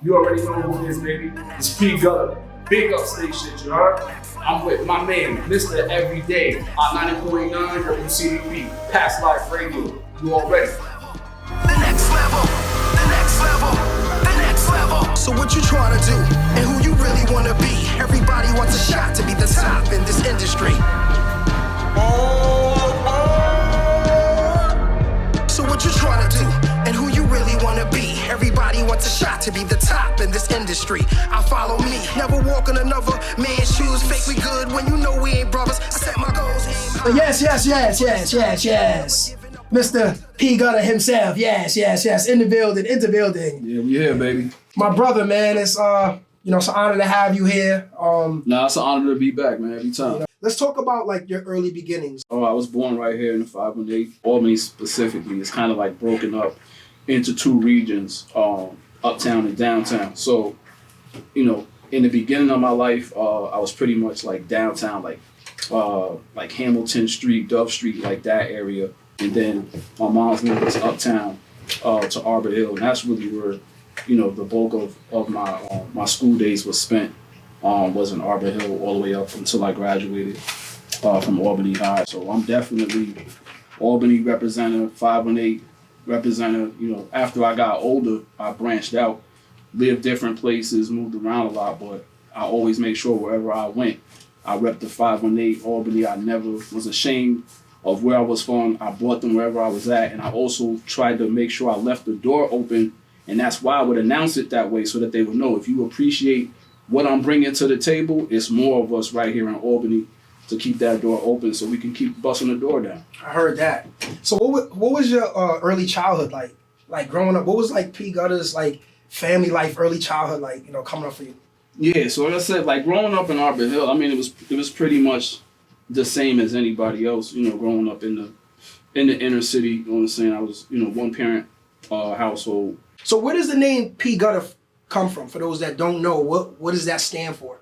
You already know who it is, baby. It's P Gutter. Big upstate shit, you heard? I'm with my man, Mr. Everyday, on 90.9 WCDP, Past Life Radio. You already. The next level, the next level, the next level. So what you trying to do and who you really want to be? Everybody wants a shot to be the top in this industry. So what you trying to do and who you really want to be? Everybody wants a shot to be the top in this industry. I follow me, never walk in another man's shoes. Fake we good when you know we ain't brothers. I set my goals, aim high. Yes. Mr. P Gutter himself. Yes. In the building. Yeah, we here, baby. My brother, man, it's it's an honor to have you here. It's an honor to be back, man, every time. Let's talk about like your early beginnings. Oh, I was born right here in the 518. Albany specifically is kind of like broken up into two regions, uptown and downtown. So, in the beginning of my life, I was pretty much like downtown, like Hamilton Street, Dove Street, like that area. And then my mom's moved to uptown, to Arbor Hill, and that's really where, the bulk of my school days was spent. Was in Arbor Hill all the way up until I graduated from Albany High. So I'm definitely Albany representative, 518 representative. After I got older, I branched out, lived different places, moved around a lot, but I always made sure wherever I went, I repped the 518 Albany. I never was ashamed of where I was from. I brought them wherever I was at, and I also tried to make sure I left the door open, and that's why I would announce it that way so that they would know if you appreciate what I'm bringing to the table, it's more of us right here in Albany to keep that door open so we can keep busting the door down. I heard that. So what was your early childhood like? Like growing up, what was like P Gutter's like family life, early childhood like, coming up for you? Yeah, so like I said, like growing up in Arbor Hill, I mean, it was pretty much the same as anybody else, growing up in the inner city, you know what I'm saying? I was, one parent household. So where does the name P Gutter come from? For those that don't know, what does that stand for?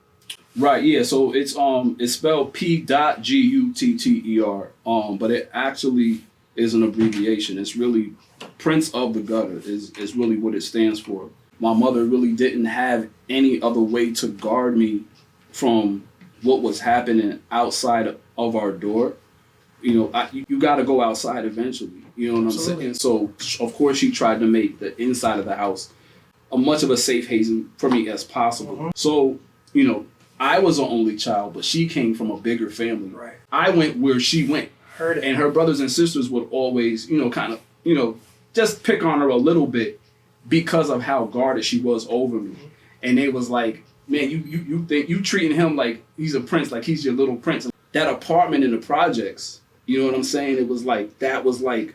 Right, yeah. So it's spelled P.Gutter, but it actually is an abbreviation. It's really Prince of the Gutter is really what it stands for. My mother really didn't have any other way to guard me from what was happening outside of our door. You got to go outside eventually. You know what Absolutely. I'm saying? So of course she tried to make the inside of the house as much of a safe haven for me as possible. Mm-hmm. So, I was an only child, but she came from a bigger family. Right. I went where she went. Heard it. And her brothers and sisters would always, kind of, just pick on her a little bit because of how guarded she was over me. Mm-hmm. And they was like, man, you think you treating him like he's a prince, like he's your little prince. That apartment in the projects, you know what I'm saying? It was like, that was like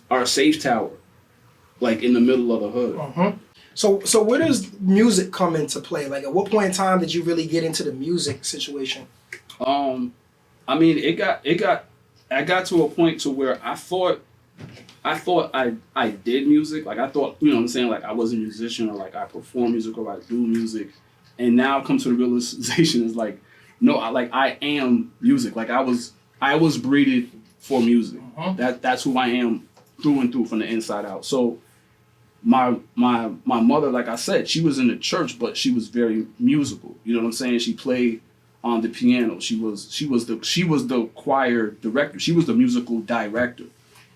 our safe tower, like in the middle of the hood. Mm-hmm. So where does music come into play? Like at what point in time did you really get into the music situation? I mean, I got to a point to where I thought I did music. Like I thought, you know what I'm saying? Like I was a musician, or like I perform music, or I do music. And now I've come to the realization is like, no, I am music. Like I was breeded for music. Mm-hmm. That's who I am through and through from the inside out. So my mother, like I said, she was in the church, but she was very musical. You know what I'm saying? She played on the piano. She was the choir director. She was the musical director.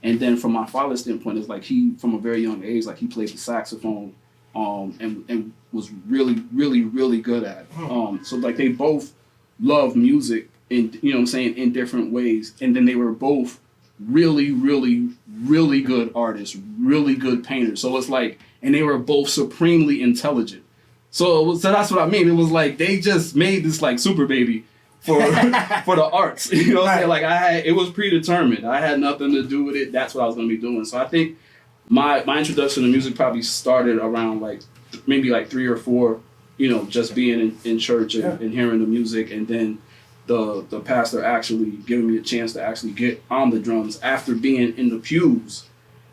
And then from my father's standpoint, it's like he, from a very young age, like he played the saxophone, and was really, really, really good at it. So like they both love music in, you know what I'm saying, in different ways. And then they were both really, really, really good artists, really good painters. So it's like, and they were both supremely intelligent. So that's what I mean. It was like they just made this like super baby for for the arts. You know what I'm saying? Like it was predetermined. I had nothing to do with it. That's what I was gonna be doing. So I think my introduction to music probably started around like maybe like 3 or 4, just being in church and hearing the music, and then the pastor actually giving me a chance to actually get on the drums after being in the pews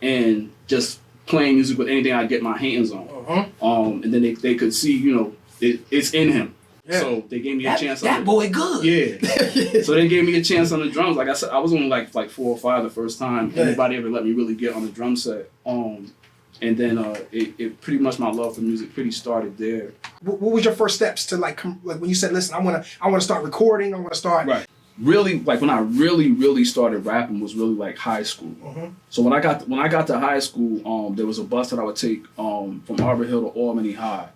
and just playing music with anything I get my hands on. Uh-huh. And then they could see, it's in him. Yeah. So they gave me a chance. That boy good. Yeah. So they gave me a chance on the drums. Like I said, I was only like 4 or 5 the first time anybody ever let me really get on the drum set. And then it pretty much my love for music pretty started there. What was your first steps to like when you said, listen, I wanna start recording, I wanna start. Right. Really, like when I really started rapping was really like high school. Mm-hmm. So when I got to high school, there was a bus that I would take from Arbor Hill to Albany High,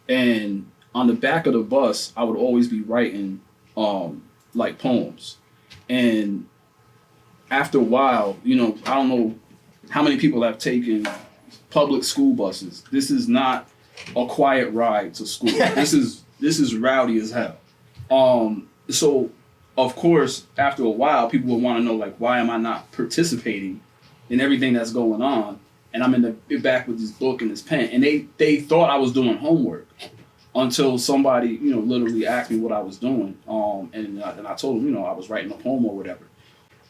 and on the back of the bus I would always be writing like poems. And after a while, you know, I don't know how many people have taken public school buses. This is not a quiet ride to school. This is rowdy as hell. So of course, after a while, people will want to know, like, why am I not participating in everything that's going on? And I'm in the back with this book and this pen. And they thought I was doing homework until somebody, you know, literally asked me what I was doing. And I told them, you know, I was writing a poem or whatever.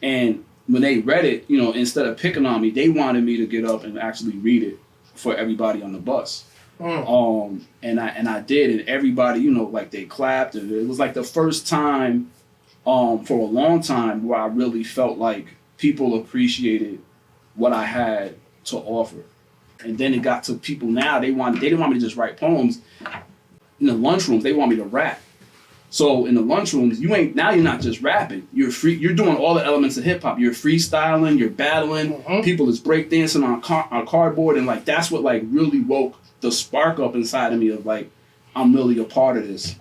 And when they read it, you know, instead of picking on me, they wanted me to get up and actually read it for everybody on the bus. And I did, and everybody, you know, like they clapped. And it was like the first time for a long time where I really felt like people appreciated what I had to offer. And then it got to people now, they didn't want me to just write poems. In the lunchrooms, they want me to rap. So in the lunchrooms, you're not just rapping. You're doing all the elements of hip hop. You're freestyling, you're battling. Mm-hmm. People is breakdancing on cardboard, and like that's what like really woke the spark up inside of me of like, I'm really a part of this.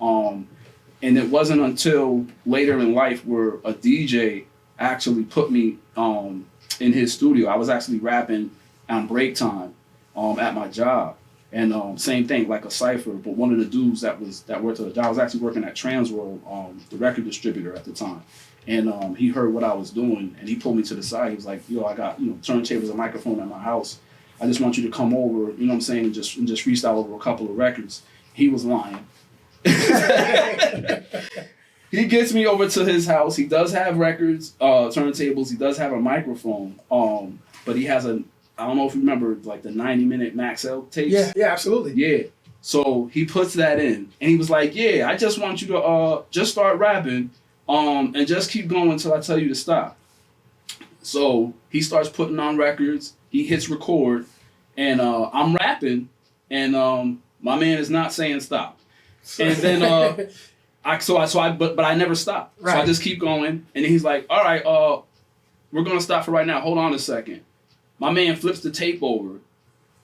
And it wasn't until later in life where a DJ actually put me in his studio. I was actually rapping on break time at my job. And same thing, like a cipher, but one of the dudes that worked at the job, I was actually working at Transworld, the record distributor at the time. And he heard what I was doing, and he pulled me to the side. He was like, yo, I got, you know, turntables and microphone at my house. I just want you to come over, you know what I'm saying, and just freestyle over a couple of records. He was lying. He gets me over to his house. He does have records, turntables. He does have a microphone, but he has I don't know if you remember, like the 90-minute Max L tapes. Yeah, absolutely. Yeah. So he puts that in, and he was like, yeah, I just want you to just start rapping, and just keep going until I tell you to stop. So he starts putting on records. He hits record, and I'm rapping, and my man is not saying stop. And then but I never stop. Right. So I just keep going, and he's like, all right, we're gonna stop for right now. Hold on a second. My man flips the tape over,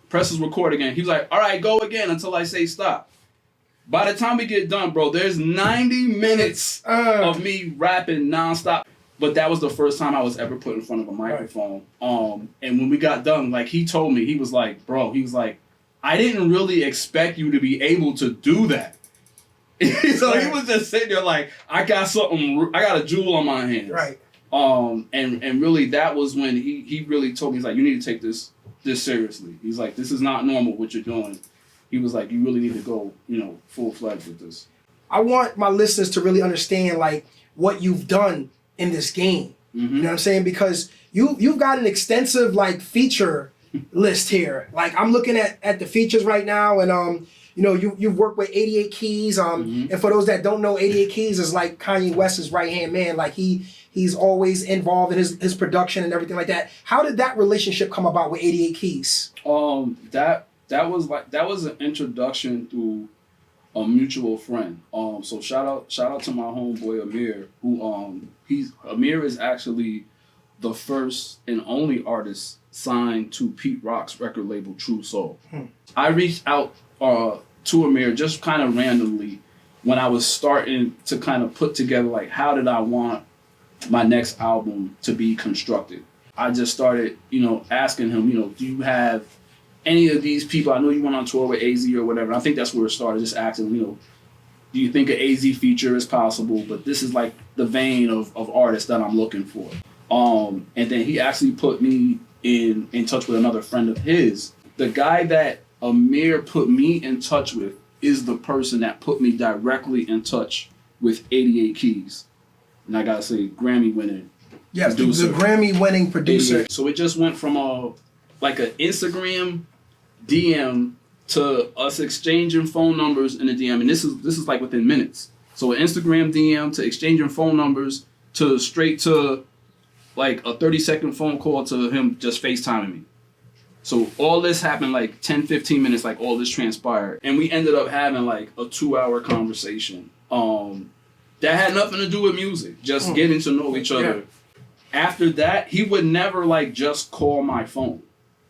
presses record again. He was like, all right, go again until I say stop. By the time we get done, bro, there's 90 minutes of me rapping nonstop. But that was the first time I was ever put in front of a microphone. Right. And when we got done, like he told me, he was like, I didn't really expect you to be able to do that. So he was just sitting there like, I got a jewel on my hands. Right. And really that was when he really told me, he's like, you need to take this seriously. He's like, this is not normal what you're doing. He was like, you really need to go, you know, full-fledged with this. I want my listeners to really understand like what you've done in this game. Mm-hmm. You know what I'm saying? Because you've got an extensive like feature list here. Like I'm looking at the features right now, and you know, you've worked with 88 Keys. Mm-hmm. And for those that don't know, 88 Keys is like Kanye West's right-hand man. Like he's always involved in his production and everything like that. How did that relationship come about with 88 Keys? That was an introduction through a mutual friend. So shout out to my homeboy Amir, who Amir is actually the first and only artist signed to Pete Rock's record label True Soul. I reached out to Amir just kind of randomly when I was starting to kind of put together like how did I want my next album to be constructed. I just started, you know, asking him, you know, do you have any of these people? I know you went on tour with AZ or whatever. I think that's where it started, just asking, you know, do you think an AZ feature is possible? But this is like the vein of artists that I'm looking for. And then he actually put me in touch with another friend of his. The guy that Amir put me in touch with is the person that put me directly in touch with 88 Keys. And I gotta say, Grammy-winning producer. The Grammy-winning producer. So it just went from like an Instagram DM to us exchanging phone numbers in a DM, and this is like within minutes. So an Instagram DM to exchanging phone numbers to straight to like a 30-second phone call to him just FaceTiming me. So all this happened like 10, 15 minutes, like all this transpired. And we ended up having like a 2-hour conversation. That had nothing to do with music, just getting to know each other. Yeah. After that, he would never like just call my phone.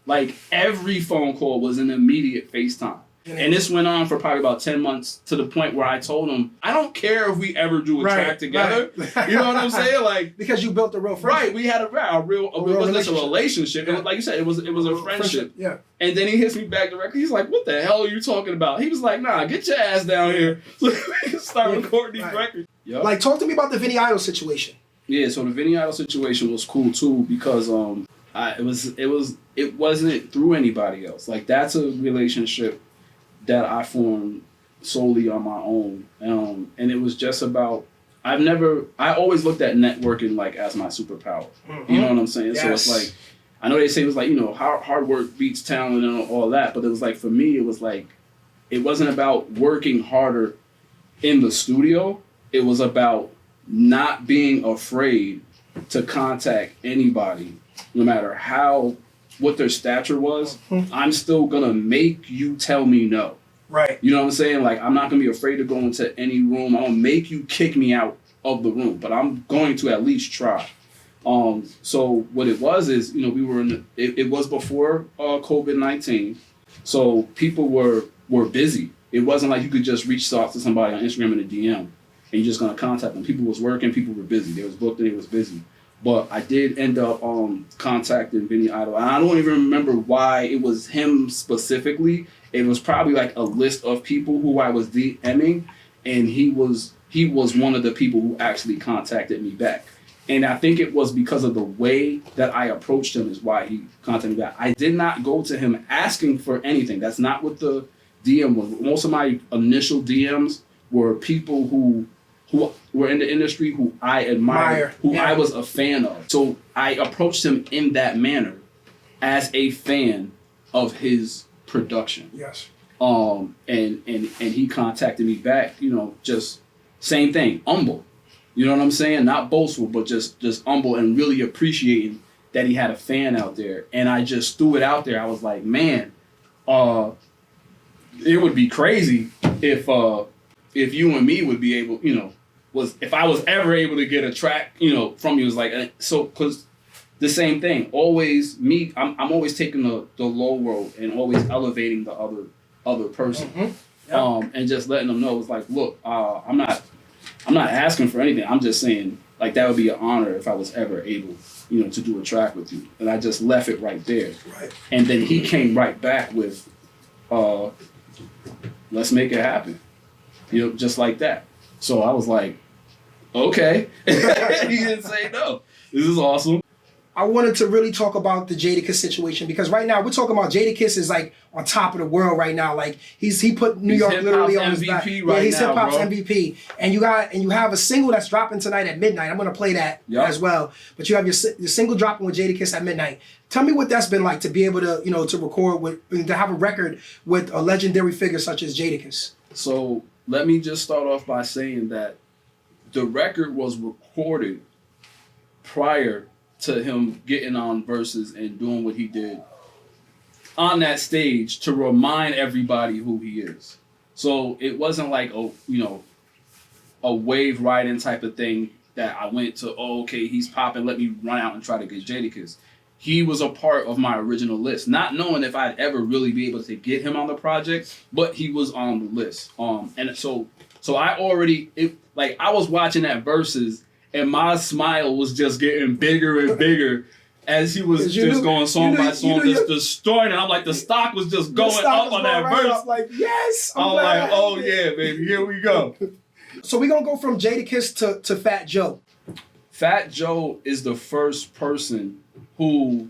Like every phone call was an immediate FaceTime. And this went on for probably about 10 months to the point where I told him, I don't care if we ever do a track together. Right. You know what I'm saying? Like because you built a real friendship. Right. We had a real it wasn't just a relationship. Yeah. It was, like you said, it was a friendship. Yeah. And then he hits me back directly. He's like, what the hell are you talking about? He was like, nah, get your ass down here. So we can start recording these records. Yep. Like, talk to me about the Vinny Idol situation. Yeah, so the Vinny Idol situation was cool too because it wasn't through anybody else. Like that's a relationship that I formed solely on my own. And it was just about, I always looked at networking like as my superpower. Mm-hmm. You know what I'm saying? Yes. So it's like, I know they say it was like, you know, hard work beats talent and all that, but it was like, for me, it was like, it wasn't about working harder in the studio. It was about not being afraid to contact anybody, no matter what their stature was. Mm-hmm. I'm still gonna make you tell me no. Right. You know what I'm saying? Like, I'm not gonna be afraid to go into any room. I'm gonna make you kick me out of the room, but I'm going to at least try. So what it was is, you know, we were it was before COVID-19, so people were busy. It wasn't like you could just reach out to somebody on Instagram in a DM and you're just gonna contact them. People was working, people were busy. They was booked and they was busy. But I did end up contacting Vinny Idol. And I don't even remember why it was him specifically. It was probably like a list of people who I was DMing, and he was one of the people who actually contacted me back. And I think it was because of the way that I approached him is why he contacted me back. I did not go to him asking for anything. That's not what the DM was. Most of my initial DMs were people who were in the industry who I admired, who I was a fan of. So I approached him in that manner as a fan of his production. Yes. And he contacted me back, you know, just same thing, humble. You know what I'm saying? Not boastful, but just humble and really appreciating that he had a fan out there. And I just threw it out there. I was like, man, it would be crazy if you and me would be able, you know, if I was ever able to get a track, you know, from you. It was like, so, because the same thing, always me, I'm always taking the low road and always elevating the other person. Mm-hmm. Yep. And just letting them know, it's like, look, I'm not asking for anything. I'm just saying, like, that would be an honor if I was ever able, you know, to do a track with you. And I just left it right there. Right. And then he came right back with, let's make it happen. You know, just like that. So I was like, okay. He didn't say no. This is awesome. I wanted to really talk about the Jadakiss situation because right now we're talking about Jadakiss is like on top of the world right now. Like he put New York literally on his back. Right, he's hip hop's bro. MVP. And you have a single that's dropping tonight at midnight. I'm gonna play that as well. But you have your single dropping with Jadakiss at midnight. Tell me what that's been like to be able to, you know, to record with, to have a record with a legendary figure such as Jadakiss. So let me just start off by saying that the record was recorded prior to him getting on Versus and doing what he did on that stage to remind everybody who he is. So it wasn't like a wave riding type of thing that I went to, okay, he's popping, let me run out and try to get Jadakiss. He was a part of my original list, not knowing if I'd ever really be able to get him on the project, but he was on the list. And so I already, I was watching that Versus, and my smile was just getting bigger and bigger as he was going song by song, just destroying it. I'm like, the stock was just going up on that verse. Up, like, yes! I'm like, oh yeah, baby, here we go. So we're going to go from Jadakiss to Fat Joe. Fat Joe is the first person who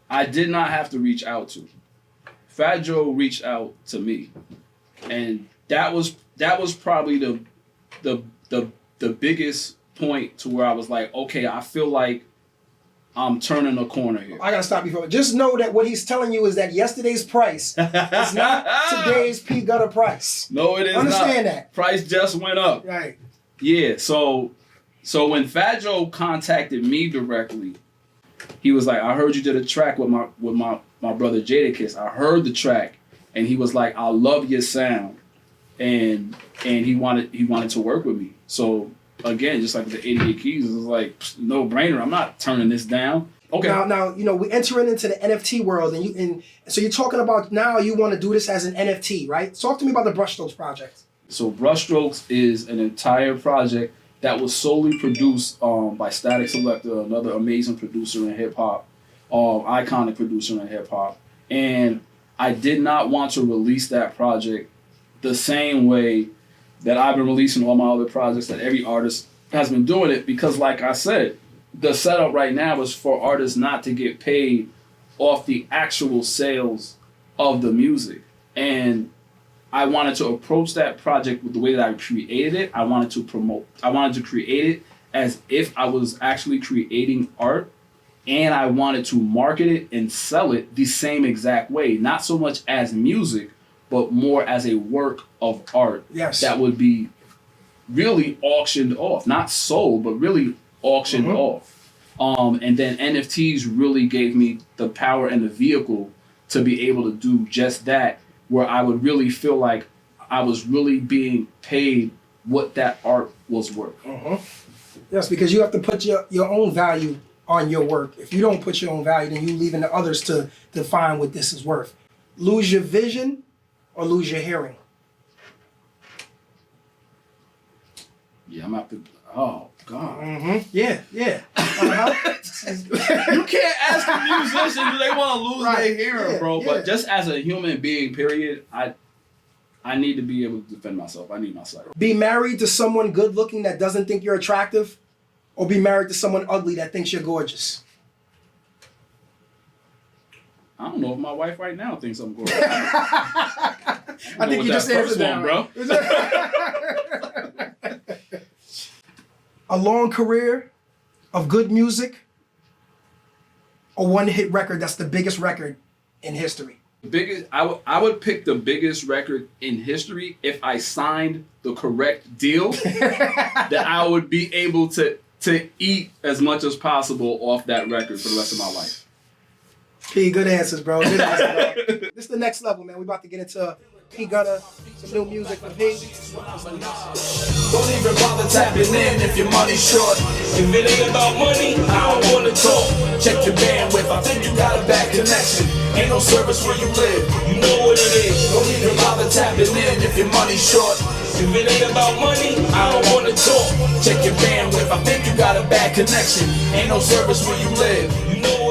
I did not have to reach out to. Fat Joe reached out to me. And that was probably the biggest point to where I was like, okay, I feel like I'm turning a corner here. I gotta stop you for it. Just know that what he's telling you is that yesterday's price is not today's P Gutter price. No, it is Understand not. that. Price just went up. Right. Yeah, so when Fat Joe contacted me directly, he was like, I heard you did a track with my brother Jadakiss. I heard the track, and he was like, "I love your sound," and he wanted to work with me. So again, just like the 88 Keys, it was like no brainer. I'm not turning this down. Okay. Now we're entering into the NFT world, and so you're talking about now you want to do this as an NFT, right? Talk to me about the Brushstrokes project. So Brushstrokes is an entire project that was solely produced by Static Selector, another amazing producer in hip hop, iconic producer in hip hop, and I did not want to release that project the same way that I've been releasing all my other projects, that every artist has been doing it, because like I said, the setup right now is for artists not to get paid off the actual sales of the music. And I wanted to approach that project with the way that I created it. I wanted to create it as if I was actually creating art, and I wanted to market it and sell it the same exact way. Not so much as music, but more as a work of art. Yes. That would be really auctioned off. Not sold, but really auctioned off. And then NFTs really gave me the power and the vehicle to be able to do just that, where I would really feel like I was really being paid what that art was worth. Yes, because you have to put your own value on your work. If you don't put your own value, then you leaving the others to define what this is worth. Lose your vision or lose your hearing. Yeah, I'm after. Oh God. Yeah. You can't ask the musicians do they want to lose their hearing, bro. Yeah. But just as a human being, period, I need to be able to defend myself. I need my sight. Be married to someone good looking that doesn't think you're attractive, or be married to someone ugly that thinks you're gorgeous. I don't know if my wife right now thinks I'm gorgeous. I think you just answered that, bro. A long career of good music, or one hit record that's the biggest record in history? I would pick the biggest record in history if I signed the correct deal that I would be able to eat as much as possible off that record for the rest of my life. P, good answers, bro. Good answers, bro. This is the next level, man. We about to get into P Gunna, some new music for P. Don't even bother tapping in if your money's short. If it ain't about money, I don't wanna talk. Check your bandwidth, I think you got a bad connection. Ain't no service where you live, you know what it is. Don't even bother tapping in if your money's short. If it ain't about money, I don't wanna talk. Check your bandwidth, I think you got a bad connection. Ain't no service where you live, you know